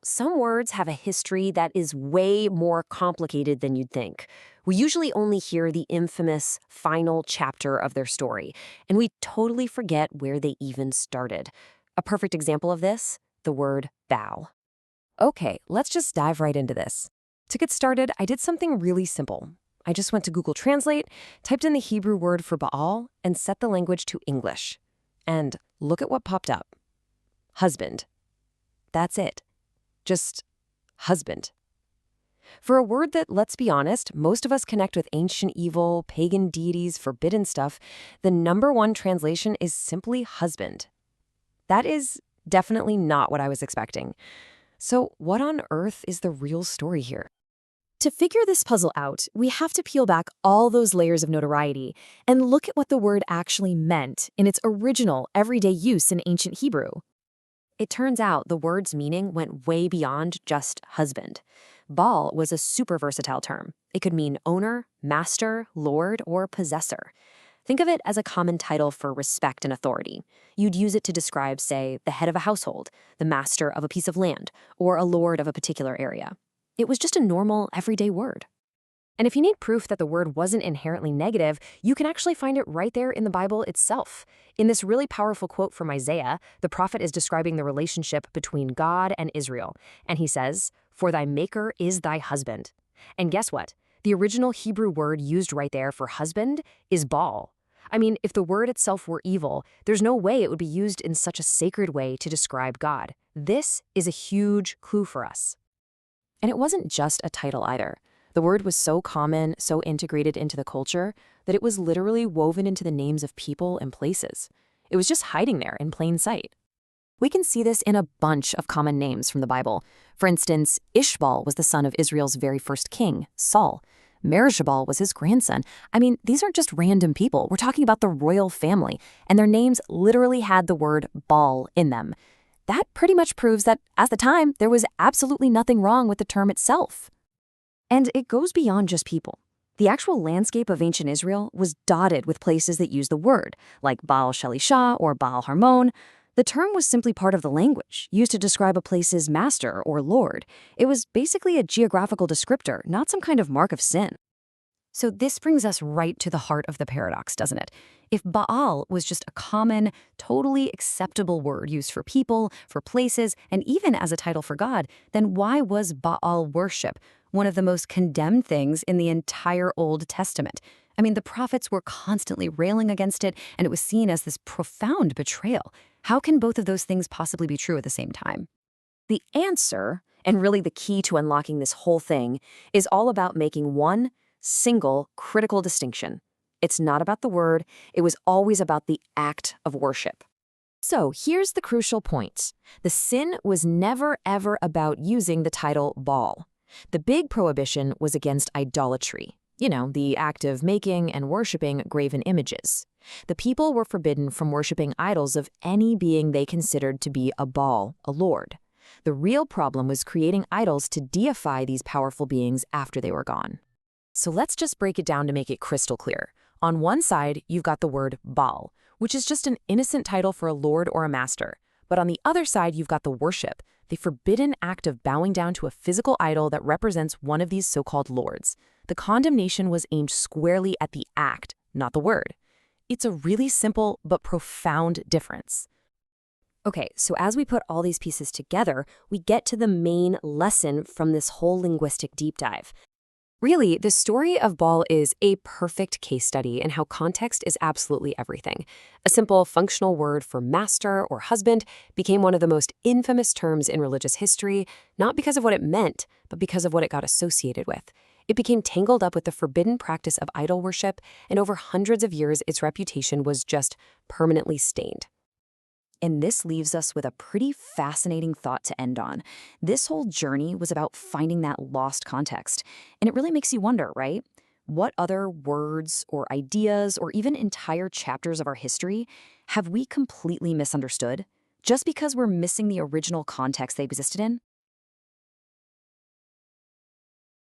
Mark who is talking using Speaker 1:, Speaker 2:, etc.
Speaker 1: Some words have a history that is way more complicated than you'd think. We usually only hear the infamous final chapter of their story, and we totally forget where they even started. A perfect example of this, the word Baal. Okay, let's just dive right into this. To get started, I did something really simple. I just went to Google Translate, typed in the Hebrew word for Baal, and set the language to English. And look at what popped up. Husband. That's it. Just husband. For a word that, let's be honest, most of us connect with ancient evil, pagan deities, forbidden stuff, the number one translation is simply husband. That is definitely not what I was expecting. So what on earth is the real story here?
Speaker 2: To figure this puzzle out, we have to peel back all those layers of notoriety and look at what the word actually meant in its original, everyday use in ancient Hebrew.
Speaker 1: It turns out the word's meaning went way beyond just husband. Baal was a super versatile term. It could mean owner, master, lord, or possessor. Think of it as a common title for respect and authority. You'd use it to describe, say, the head of a household, the master of a piece of land, or a lord of a particular area. It was just a normal, everyday word. And if you need proof that the word wasn't inherently negative, you can actually find it right there in the Bible itself. In this really powerful quote from Isaiah, the prophet is describing the relationship between God and Israel. And he says, "For thy maker is thy husband." And guess what? The original Hebrew word used right there for husband is Baal. I mean, if the word itself were evil, there's no way it would be used in such a sacred way to describe God. This is a huge clue for us. And it wasn't just a title either. The word was so common, so integrated into the culture, that it was literally woven into the names of people and places. It was just hiding there in plain sight. We can see this in a bunch of common names from the Bible. For instance, Ishbal was the son of Israel's very first king, Saul. Merishabal was his grandson. I mean, these aren't just random people. We're talking about the royal family, and their names literally had the word Baal in them. That pretty much proves that, at the time, there was absolutely nothing wrong with the term itself. And it goes beyond just people. The actual landscape of ancient Israel was dotted with places that used the word, like Baal Shalisha or Baal Harmon. The term was simply part of the language, used to describe a place's master or lord. It was basically a geographical descriptor, not some kind of mark of sin. So this brings us right to the heart of the paradox, doesn't it? If Baal was just a common, totally acceptable word used for people, for places, and even as a title for God, then why was Baal worship one of the most condemned things in the entire Old Testament? I mean, the prophets were constantly railing against it, and it was seen as this profound betrayal. How can both of those things possibly be true at the same time? The answer, and really the key to unlocking this whole thing, is all about making one single critical distinction. It's not about the word, it was always about the act of worship. So here's the crucial point. The sin was never ever about using the title Baal. The big prohibition was against idolatry. The act of making and worshiping graven images. The people were forbidden from worshiping idols of any being they considered to be a Baal, a lord. The real problem was creating idols to deify these powerful beings after they were gone. So let's just break it down to make it crystal clear. On one side, you've got the word Baal, which is just an innocent title for a lord or a master. But on the other side, you've got the worship, the forbidden act of bowing down to a physical idol that represents one of these so-called lords. The condemnation was aimed squarely at the act, not the word. It's a really simple but profound difference. Okay, so as we put all these pieces together, we get to the main lesson from this whole linguistic deep dive. Really, the story of Baal is a perfect case study in how context is absolutely everything. A simple functional word for master or husband became one of the most infamous terms in religious history, not because of what it meant, but because of what it got associated with. It became tangled up with the forbidden practice of idol worship, and over hundreds of years, its reputation was just permanently stained. And this leaves us with a pretty fascinating thought to end on. This whole journey was about finding that lost context. And it really makes you wonder, right? What other words or ideas or even entire chapters of our history have we completely misunderstood just because we're missing the original context they existed in?